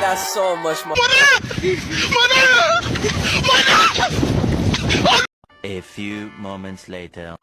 got so much more. A few moments later.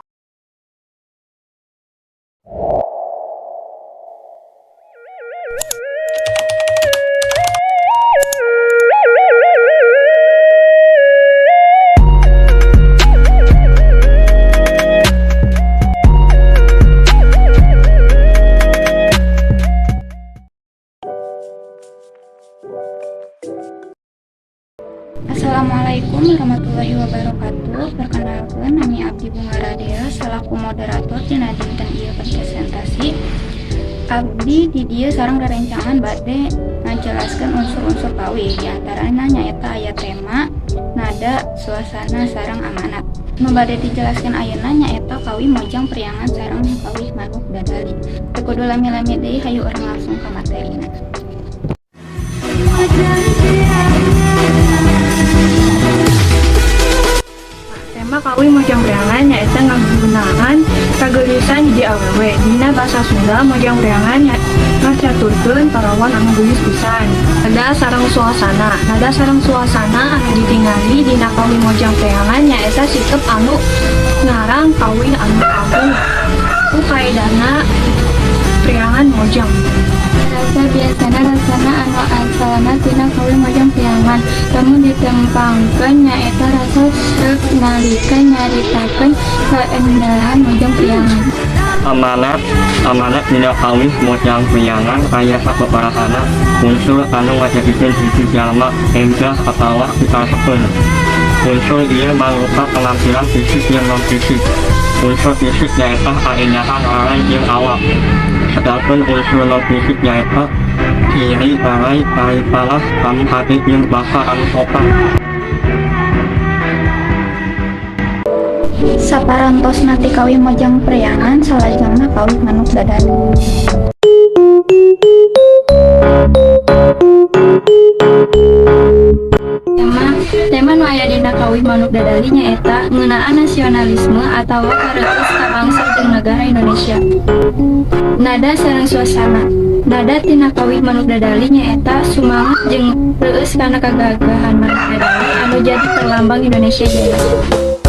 Assalamualaikum warahmatullahi wabarakatuh. Perkenalkan, nami Abdi Bunga Radea selaku moderator tina dinten ieu presentasi. Abdi di dieu sareng rerencangan bade ngajelaskeun unsur-unsur kawih, diantaranya nyaeta aya tema, nada, suasana sareng amanat. Nu bade dijelaskeun ayeuna nyaeta kawih mojang priangan sareng kawih manuk dadali. Teu kudu lami-lami deui, hayu urang langsung ka materina. Tema kawih mojang priangan nyaeta ngagunaan kageulisan hiji awewe. Dina basa Sunda mojang priangan ngacaturkeun parawan anu geus pisan. Nada sareng suasana anu ditingali dina kawih mojang priangan nyaeta sikep anu ngarang kawih anu agung. Ku kaedana priangan mojang. Biasana rasana anu asalna tina kawih mojang priangan, namun ditempangkeun nyaeta rasa sreg nalika nyaritakeun kaendahan mojang priangan. Amanat dina kawih mojang priangan aya sapeparahana unsur anu ngajadikeun hiji jalma endah atawa pitakeun. Unsur ieu mangrupa penampilan fisik jeung non fisik. Unsur fisik nyaeta kaendahan arai jeung awak. Sedangkan unsur non fisik nyaeta ciri arai, paras, anu hati jeung basa anu sopan. Saparantos nati kawih mojang priangan salajengna kawih manuk dadali. Tema nu aya dina kawih manuk dadali nyaeta ngeunaan nasionalisme atawa kareueus ka bangsa jeung negara Indonesia. Nada sareng suasana. Nada tina kawih manuk dadali nyaeta sumanget jeung reueus kana kagagahan manuk dadali anu jadi perlambang Indonesia Jaya.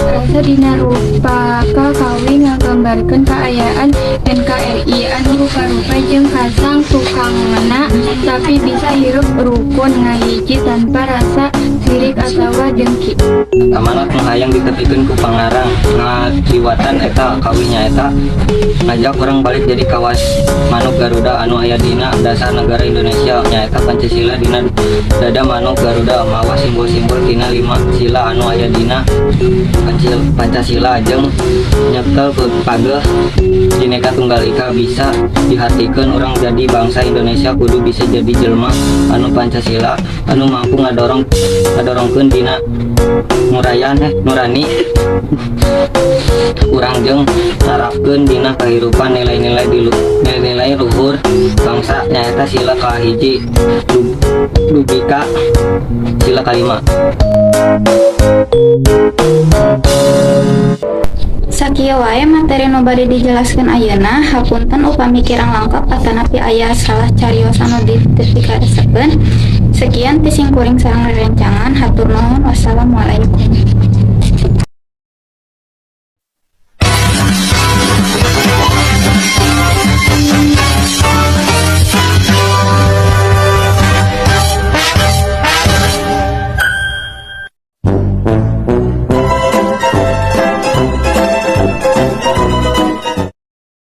Rasa dina rupa kawih ngagambarkeun kaayaan NKRI anu rupa-rupa jeung kasang tukangna tapi bisa hirup rukun ngahiji tanpa rasa sirik atawa dengki. Amanat nu hayang diketikeun ku pangarang ngakiwatan eta kawih nyaeta ngajak urang balik jadi kawas manuk Garuda anu aya dina dasar negara Indonesia nyaeta Pancasila dina dada manuk Garuda mawa simbol-simbol tina 5 sila anu aya dina Pancasila jeung nyekel pageh Bhinneka Tunggal Ika bisa dihartikeun urang jadi bangsa Indonesia kudu bisa jadi jelema anu Pancasila anu mampu ngadorongkeun dina nurani urang jeung narapkeun dina kahirupan nilai-nilai luhur bangsa nyaeta sila kahiji dubika sila kalima. Sakieu wae materi nu bade dijelaskeun ayeuna, hapunten upami kirang langkap atanapi aya salah carios anu dikaresekeun. Sekian ti sing kuring sareng rerencangan, hatur nuhun. Wassalamualaikum.